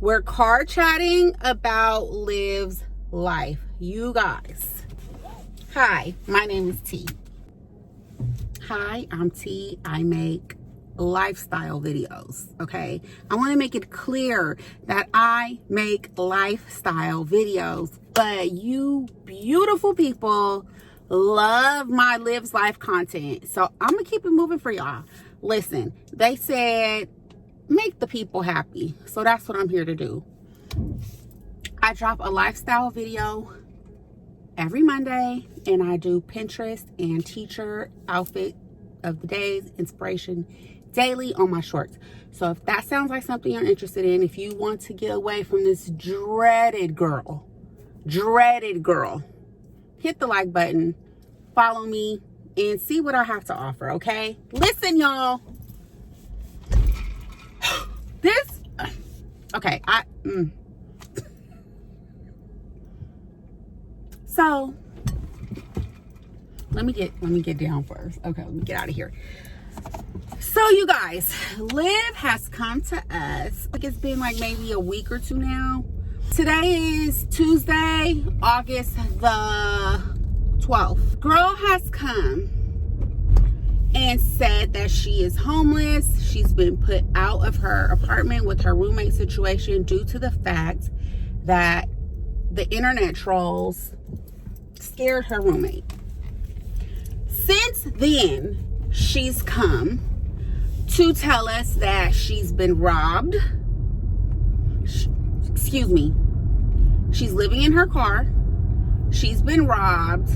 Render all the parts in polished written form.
We're car chatting about Liv's life. You guys. Hi, my name is T. Hi, I'm T. I make lifestyle videos, okay? I want to make it clear that I make lifestyle videos, but you beautiful people love my Liv's life content. So I'm going to keep it moving for y'all. Listen, they said make the people happy. So that's what I'm here to do. I drop a lifestyle video every Monday, and I do Pinterest and teacher outfit of the day's inspiration daily on my shorts. So if that sounds like something you're interested in, if you want to get away from this dreaded girl, hit the like button, follow me, and see what I have to offer, okay? Listen, y'all. So let me get down first. Okay, let me get out of here. So you guys, Liv has come to us. Like it's been like maybe a week or two now. Today is Tuesday, August the 12th. Girl has come and said that she is homeless. She's been put out of her apartment with her roommate situation due to the fact that the internet trolls scared her roommate. Since then, she's come to tell us that she's been robbed. Excuse me. She's living in her car. She's been robbed.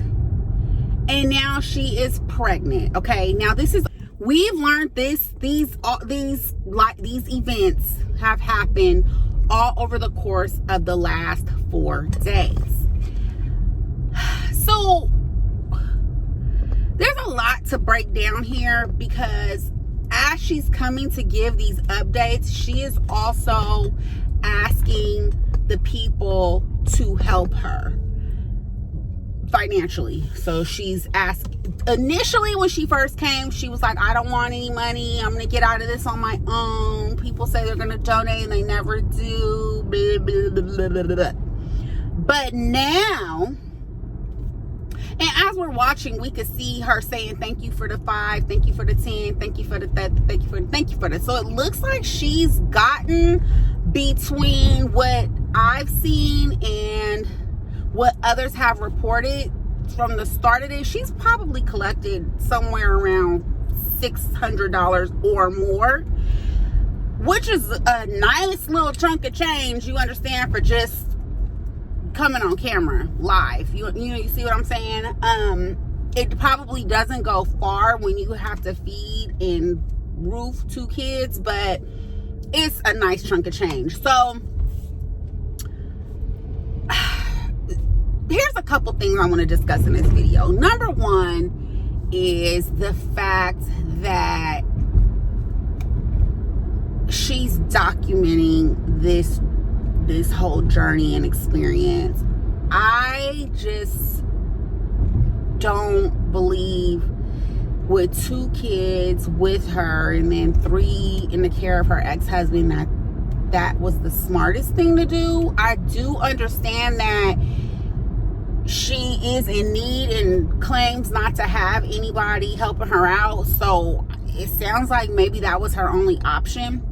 And now she is pregnant. Okay, now we've learned these events have happened all over the course of the last 4 days. So there's a lot to break down here, because as she's coming to give these updates, she is also asking the people to help her financially. So she's asked, initially when she first came, she was like, I don't want any money, I'm gonna get out of this on my own. People say they're gonna donate and they never do, blah, blah, blah, blah, blah, blah. But now, and as we're watching, we could see her saying thank you for the 5, thank you for the 10, thank you for the thank you for the. So it looks like she's gotten between what I've seen and what others have reported from the start of this. She's probably collected somewhere around $600 or more, which is a nice little chunk of change, you understand, for just coming on camera live. You see what I'm saying? It probably doesn't go far when you have to feed and roof 2 kids, but it's a nice chunk of change. So here's a couple things I want to discuss in this video. Number one is the fact that she's documenting this whole journey and experience. I just don't believe, with 2 kids with her and then 3 in the care of her ex-husband, that was the smartest thing to do. I do understand that she is in need and claims not to have anybody helping her out. So it sounds like maybe that was her only option.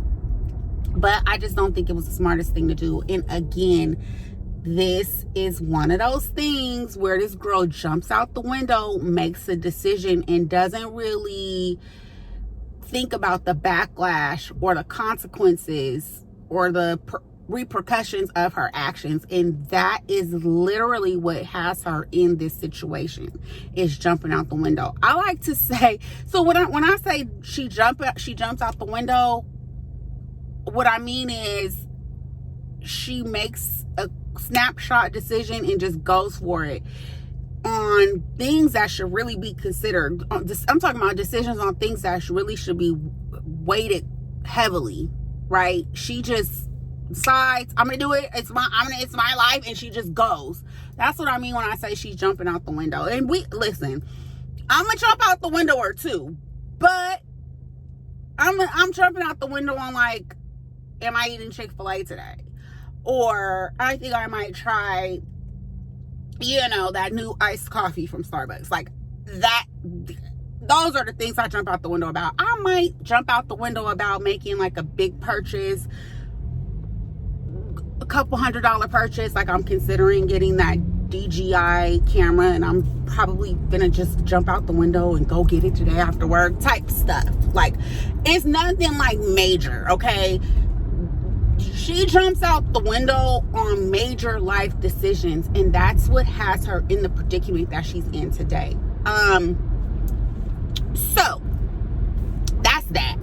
But I just don't think it was the smartest thing to do. And again, this is one of those things where this girl jumps out the window, makes a decision, and doesn't really think about the backlash or the consequences or the repercussions of her actions. And that is literally what has her in this situation, is jumping out the window. I like to say, so when I say she jumps out the window, what I mean is she makes a snapshot decision and just goes for it on things that should really be considered. I'm talking about decisions on things that really should be weighted heavily, right? She just decides, I'm gonna do it. It's my life, and she just goes. That's what I mean when I say she's jumping out the window. And listen, I'm gonna jump out the window or two, but I'm jumping out the window on, like, am I eating Chick-fil-A today? Or I think I might try, that new iced coffee from Starbucks. Like that, those are the things I jump out the window about. I might jump out the window about making like a big purchase, a couple $100 purchase. Like I'm considering getting that DJI camera, and I'm probably gonna just jump out the window and go get it today after work type stuff. Like it's nothing like major, okay? She jumps out the window on major life decisions, and that's what has her in the predicament that she's in today. So that's that.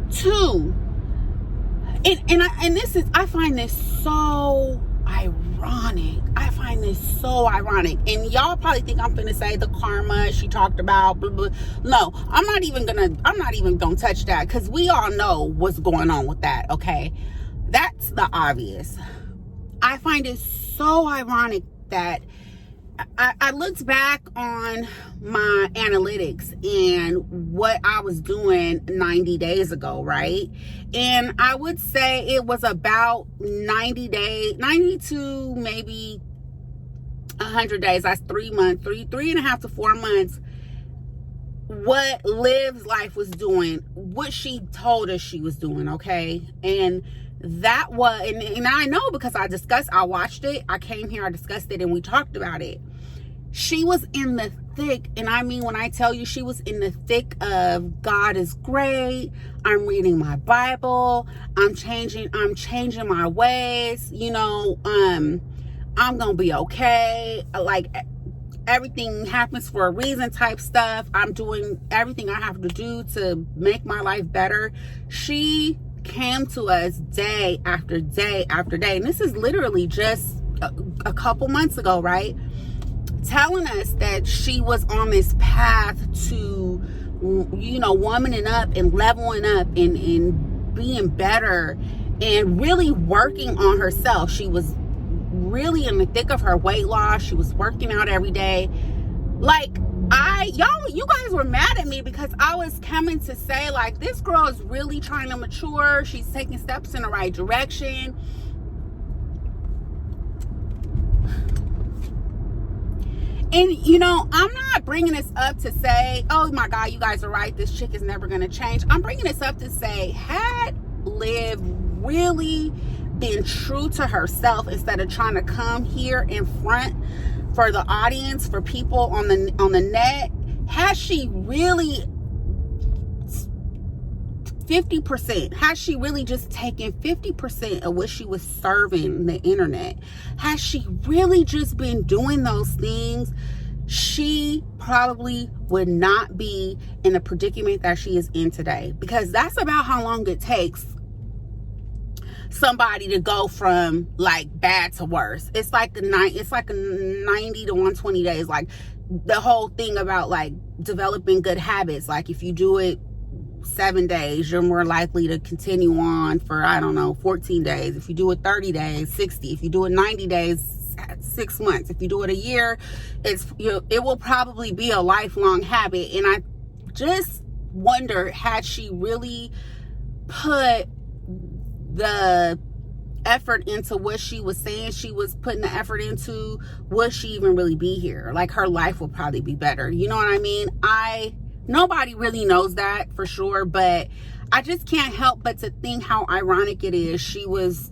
Two, and this is, I find this so ironic. And y'all probably think I'm gonna say the karma she talked about, blah, blah. No, I'm not even gonna touch that, because we all know what's going on with that, okay? That's the obvious. I find it so ironic that I looked back on my analytics and what I was doing 90 days ago, right? And I would say it was about 90 to maybe 100 days. That's 3 months, three and a half to 4 months. What Liv's life was doing, what she told us she was doing, okay? And that was, and I know because I watched it, I came here, I discussed it, and we talked about it. She was in the thick, and I mean, when I tell you she was in the thick of God is great, I'm reading my Bible, I'm changing my ways, I'm gonna be okay, like everything happens for a reason type stuff. I'm doing everything I have to do to make my life better. She came to us day after day after day, and this is literally just a couple months ago, right? Telling us that she was on this path to, womaning up and leveling up and being better and really working on herself. She was really in the thick of her weight loss. She was working out every day. Like, you guys were mad at me because I was coming to say, like, this girl is really trying to mature. She's taking steps in the right direction. And, I'm not bringing this up to say, oh my God, you guys are right, this chick is never going to change. I'm bringing this up to say, had Liv really been true to herself instead of trying to come here in front for the audience, for people on the net, has she really 50%, has she really just taken 50% of what she was serving the internet? Has she really just been doing those things? She probably would not be in the predicament that she is in today, because that's about how long it takes somebody to go from like bad to worse. It's like a 90 to 120 days. Like the whole thing about like developing good habits, like if you do it 7 days, you're more likely to continue on for, 14 days. If you do it 30 days, 60. If you do it 90 days, 6 months. If you do it a year, it will probably be a lifelong habit. And I just wonder, had she really put the effort into what she was saying she was putting the effort into, would she even really be here? Like, her life will probably be better. You know what I mean? Nobody really knows that for sure, but I just can't help but to think how ironic it is. She was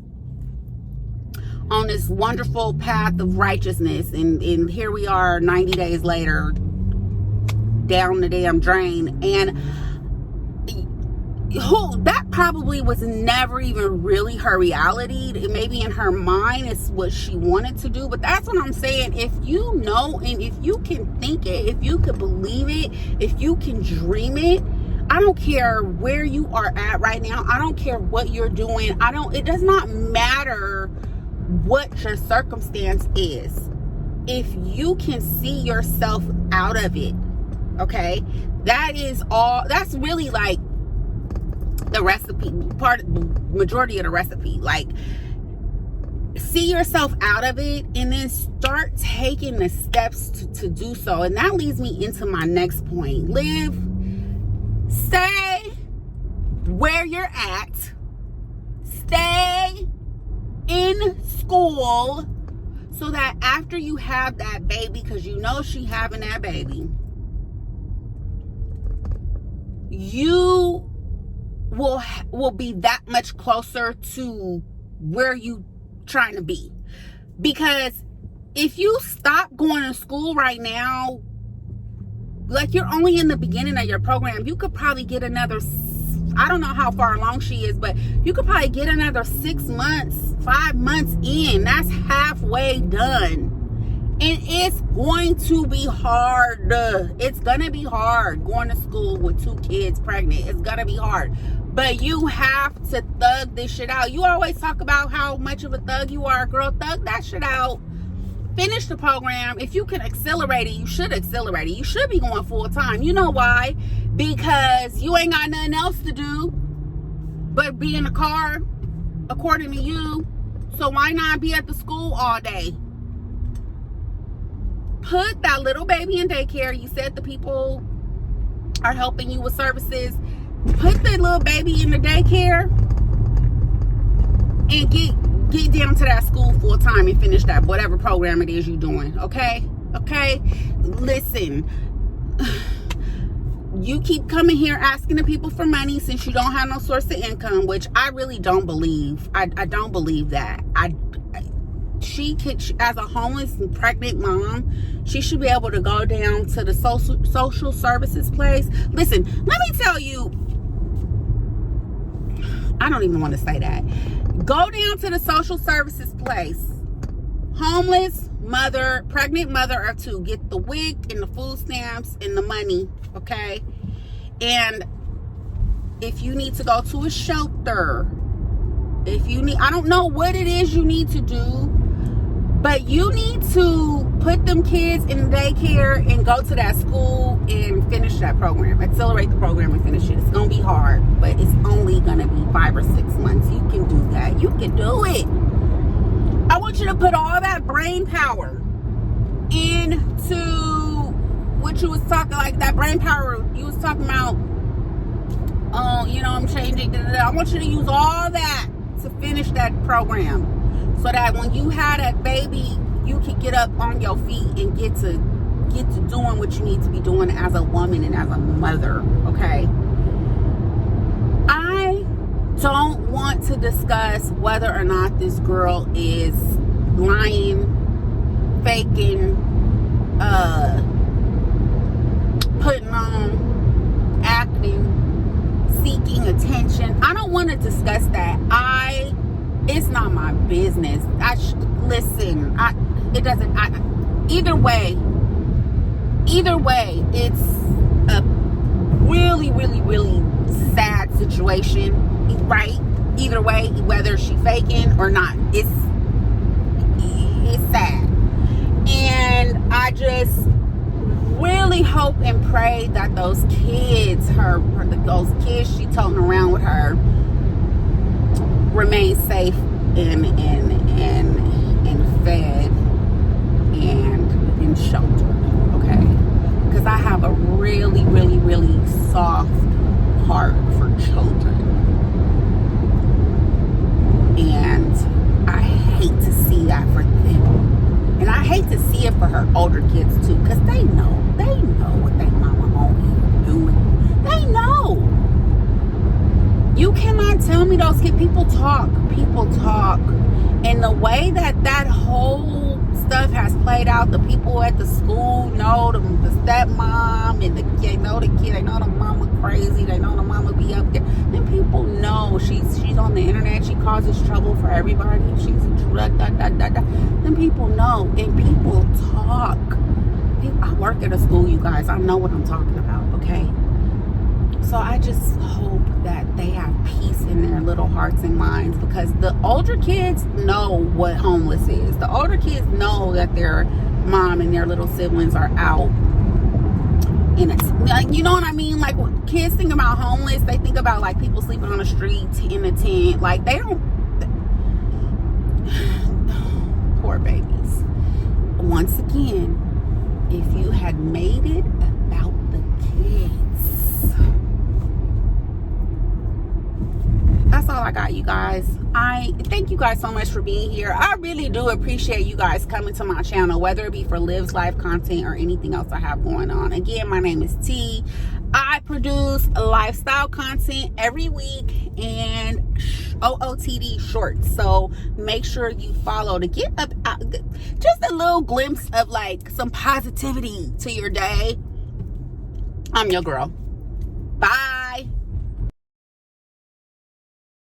on this wonderful path of righteousness, and here we are 90 days later, down the damn drain. And that probably was never even really her reality. Maybe in her mind it's what she wanted to do, but that's what I'm saying. If you know, and if you can think it, if you could believe it, if you can dream it, I don't care where you are at right now. I don't care what you're doing. It does not matter what your circumstance is. If you can see yourself out of it, okay, that's really like the recipe, majority of the recipe. Like, see yourself out of it and then start taking the steps to do so. And that leads me into my next point. Liv, stay where you're at. Stay in school so that after you have that baby, because you know she having that baby, you will be that much closer to where you trying to be. Because if you stop going to school right now, like, you're only in the beginning of your program, you could probably get another, I don't know how far along she is, but you could probably get another 6 months, 5 months in. That's halfway done. And it's going to be hard. It's going to be hard going to school with 2 kids pregnant. It's going to be hard. But you have to thug this shit out. You always talk about how much of a thug you are. Girl, thug that shit out. Finish the program. If you can accelerate it, you should accelerate it. You should be going full time. You know why? Because you ain't got nothing else to do but be in the car, according to you. So why not be at the school all day? Put that little baby in daycare. You said the people are helping you with services. Put the little baby in the daycare and get down to that school full time and finish that whatever program it is you're doing. Okay? Listen, you keep coming here asking the people for money since you don't have no source of income, which I really don't believe. I don't believe that. She could, as a homeless and pregnant mom, she should be able to go down to the social services place. Listen, let me tell you, I don't even want to say that. Go down to the social services place. Homeless mother, pregnant mother of 2, get the WIC and the food stamps and the money, okay? And if you need to go to a shelter, if you need, I don't know what it is you need to do, but you need to put them kids in daycare and go to that school and finish that program. Accelerate the program and finish it. It's going to be hard, but it's only going to be 5 or 6 months. You can do that. You can do it. I want you to put all that brain power into what you was talking, like that brain power you was talking about. Oh, you know, I'm changing. I want you to use all that to finish that program. So that when you have that baby, you can get up on your feet and get to doing what you need to be doing as a woman and as a mother, okay? I don't want to discuss whether or not this girl is lying, faking, putting on, acting, seeking attention. I don't want to discuss that. It's not my business. Listen, it doesn't, either way, it's a really, really, really sad situation, right? Either way, whether she faking or not, it's sad. And I just really hope and pray that those kids, those kids she toting around with her, remain safe and fed and in shelter, okay? Because I have a really, really, really soft heart for children, and I hate to see that for them, and I hate to see it for her older kids too, because they know what their mama on here doing. They know. You cannot tell me those kids, people talk, and the way that whole stuff has played out, the people at the school know the stepmom, and they know the kid, they know the mama crazy, they know the mama be up there. Then people know she's on the internet, she causes trouble for everybody, she's a drug, Then people know, and people talk. I work at a school, you guys. I know what I'm talking about, okay? So I just hope that they have peace in their little hearts and minds, because the older kids know what homeless is. The older kids know that their mom and their little siblings are out. And it's like, you know what I mean? Like, when kids think about homeless, they think about like people sleeping on the street in a tent. Like, they don't. Poor babies. Once again, if you had made it about the kids, that's all I got, you guys. I thank you guys so much for being here. I really do appreciate you guys coming to my channel, whether it be for Liv's life content or anything else I have going on. Again, my name is T. I produce lifestyle content every week and OOTD shorts. So make sure you follow to get up just a little glimpse of like some positivity to your day. I'm your girl. Bye.